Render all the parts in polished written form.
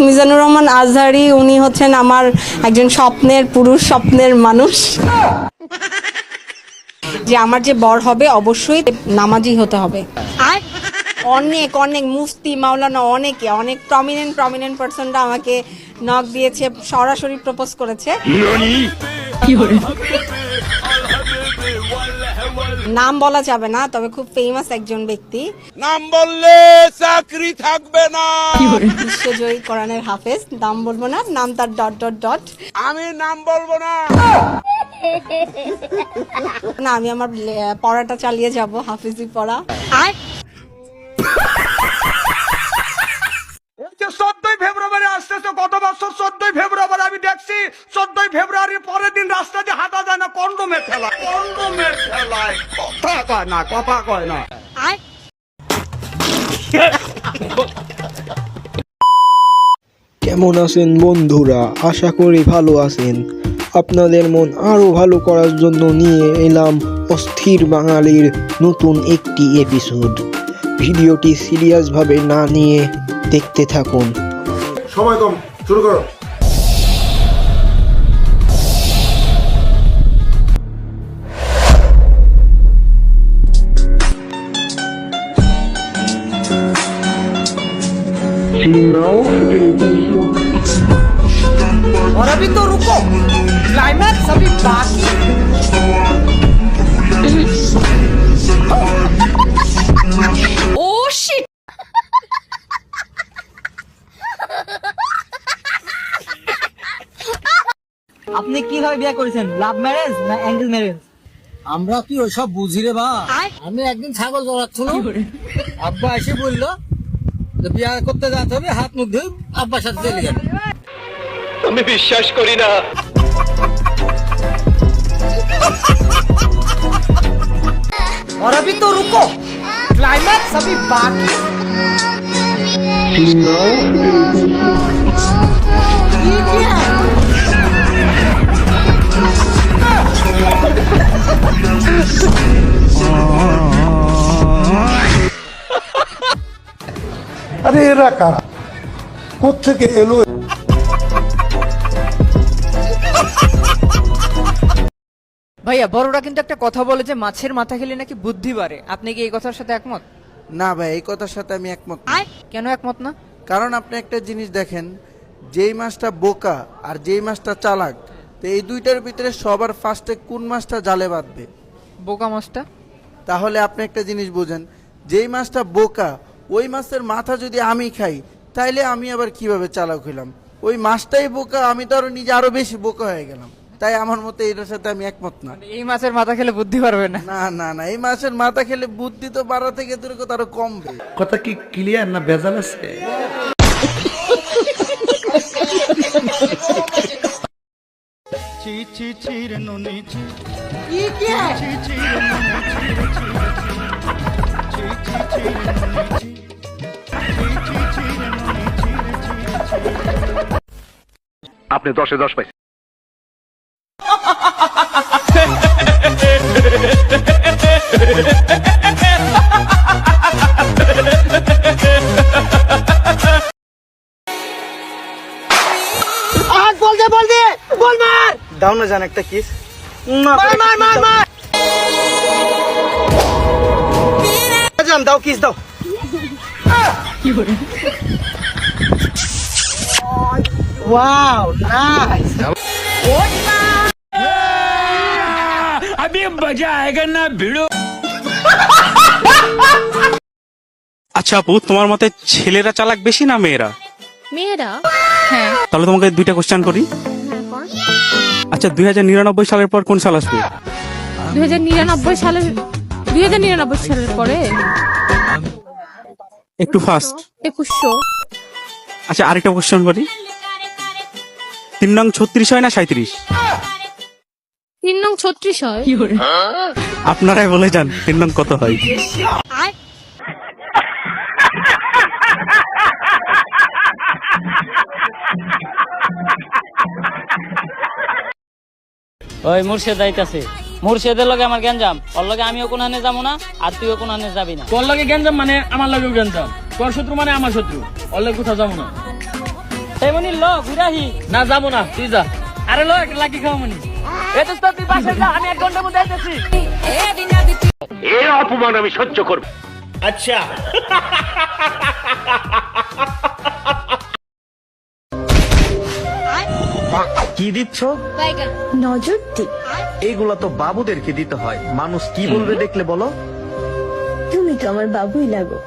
মিজানুর রহমান আজহারি, উনি হচ্ছেন আমার একজন স্বপ্নের পুরুষ, স্বপ্নের মানুষ। যে আমার যে বর হবে অবশ্যই নামাজি হতে হবে। আর অনেক অনেক মুফতি মাওলানা অনেক প্রমিনেন্ট পার্সনরা আমাকে নক দিয়েছে, সরাসরি প্রপোজ করেছে। নাম বলা যাবে না, তবে খুব ফেমাস একজন ব্যক্তি। নাম বললে চাকরি থাকবে না। বিশ্বজয়ী কোরআনের হাফেজ, নাম বলবো না, নাম তার ডট। আমি নাম বলবো না। না, আমি আমার পড়াটা চালিয়ে যাব, হাফিজি পড়া। আর 14ই ফেব্রুয়ারি আসতেছে, গত বছর 14ই ফেব্রুয়ারি আমি দেখছি 14ই ফেব্রুয়ারির পরের দিন রাস্তা দিয়ে হাঁটা যায় না, কন্ডোমের ঠেলায় কথা কয় না। আর কেমন আছেন বন্ধুরা? আশা করি ভালো আছেন। আপনাদের মন আরো ভালো করার জন্য নিয়ে এলাম অস্থির বাঙালির নতুন একটি এপিসোড। ভিডিওটি সিরিয়াসভাবে না নিয়ে দেখতে থাকুন। সময় কম, শুরু করো। और अभी तो रुको, क्लाइमैक्स अभी बाकी। Oh shit. আপনি কিভাবে বিয়ে করেছেন? লাভ ম্যারেজ না অ্যাঙ্গেল ম্যারেজ? আমরা কি ওইসব বুঝি রে বা? আমি একদিন ছাগল জড়াচ্ছিল, আব্বা এসে বললো যে বিয়ে করতে যেতে হবে, হাত মুখ ধুয়ে আব্বার সাথে চলে গেল। আমি বিশ্বাস করি না। और अभी तो रुको, क्लाइमैक्स अभी बाकी। ये क्या है? আরে এরা কারা, কোত্থেকে এলো? ভাইয়া, বড়রা কিন্তু একটা কথা বলে যে মাছের মাথা খেলে নাকি বুদ্ধি বাড়ে। আপনি কি এই কথার সাথে একমত? না ভাই, এই কথার সাথে আমি একমত না। কেন একমত না? কারণ আপনি একটা জিনিস দেখেন, যেই মাছটা বোকা আর যেই মাছটা চালাক, তো এই দুইটার ভিতরে সবার ফার্স্টে কোন মাছটা জালে বাঁধবে? বোকা মাছটা। তাহলে আপনি একটা জিনিস বোঝেন, যেই মাছটা বোকা ওই মাছের মাথা যদি আমি খাই, তাইলে আমি আবার কিভাবে চালাক হইলাম? ওই মাছটাই বোকা, আমি তো আরো নিজে আরো বেশি বোকা হয়ে গেলাম। তাই আমার মতে এটার সাথে আমি একমত না। এই মাছের মাথা খেলে বুদ্ধি পারবে না? না না না, এই মাছের মাথা খেলে বুদ্ধি তো বাড়া থেকে দূরে কথা আরো কমবে। কথা কি ক্লিয়ার না ভেজাল আছে? ये क्या है? আপনি 10-এ 10 পাইছেন। आज बोल दे बोल मार দাও না জান একটা কিস। मार জান দাও, কিস দাও। Wow nice. अभी मजा आएगा ना भिड़ो। আচ্ছা আপু, তোমার মতে ছেলেরা চালাক বেশি না মেয়েরা? মেয়েরা। হ্যাঁ। তাহলে তোমাকে দুইটা কোশ্চেন করি। আচ্ছা, 2099 সালের পর কোন সাল আসবে? 2099 সালের পরে একটু ফাস্ট। 2100। আচ্ছা, আরেকটা কোশ্চেন করি, 3 নং 36 হয় না 37? 3 নং 36 হয়। আপনারাই বলে যান 3 নং কত হয়? ওই মুর্শেদ আইতাছে, মুর্শেদের লগে আমার গেঞ্জাম, ওর লগে আমিও কোনখানে যাবো না, আর তুইও কোনখানে যাবি না। তোর লগে গেঞ্জাম মানে আমার লগেও গেঞ্জাম, তোর শত্রু মানে আমার শত্রু, ওর লগে কোথাও যাবো না। তাই মনি ল ঘুরাহি। না যাবো না, তুই যা। আরে লো একটা লাকি খাও মনি। এ দোস্ত তুই পাশে যা, আমি 1 ঘন্টার মধ্যে আসতেছি। এর অপমান আমি সহ্য করব। আচ্ছা কি দিচ্ছ? নজর দিক। এইগুলা তো বাবুদেরকে দিতে হয়, মানুষ কি বলবে দেখলে বলো। তুমি তো আমার বাবুই লাগো।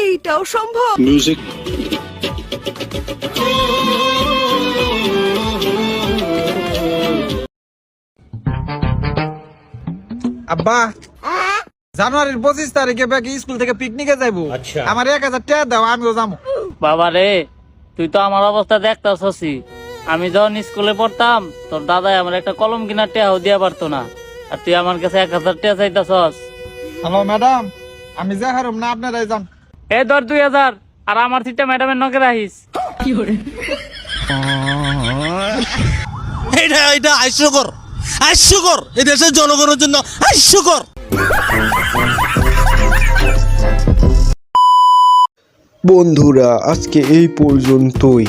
এইটাও সম্ভব। আব্বা, জানুয়ারির 25 তারিখে ব্যাগে স্কুল থেকে পিকনিকে যাইবো। আমার 1000 টাকা দাও, আমিও যাবো। বাবা রে, তুই তো আমার অবস্থা দেখতাছসি। আমি যখন স্কুলে পড়তাম তোর দাদাই আমার একটা কলম কিনার টাকাও দিয়া পারতো না, আর তুই আমার কাছে 1000 টাকা চাইতাছস। হ্যালো ম্যাডাম, আমি যা হারুম না আপনারাই যান। এই ধর 2000, আর আমার সিটটা ম্যাডামের নকে রাখিস। এটা হাস্যকর, হাস্যকর। এই দেশের জনগণের জন্য হাস্যকর। বন্ধুরা, আজকে এই পর্যন্তই।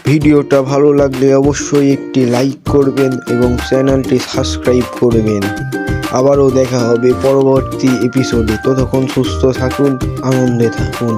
ভিডিওটা ভালো লাগলে অবশ্যই একটি লাইক করবেন এবং চ্যানেলটি সাবস্ক্রাইব করবেন। আবারও দেখা হবে পরবর্তী এপিসোডে। ততক্ষণ সুস্থ থাকুন, আনন্দে থাকুন।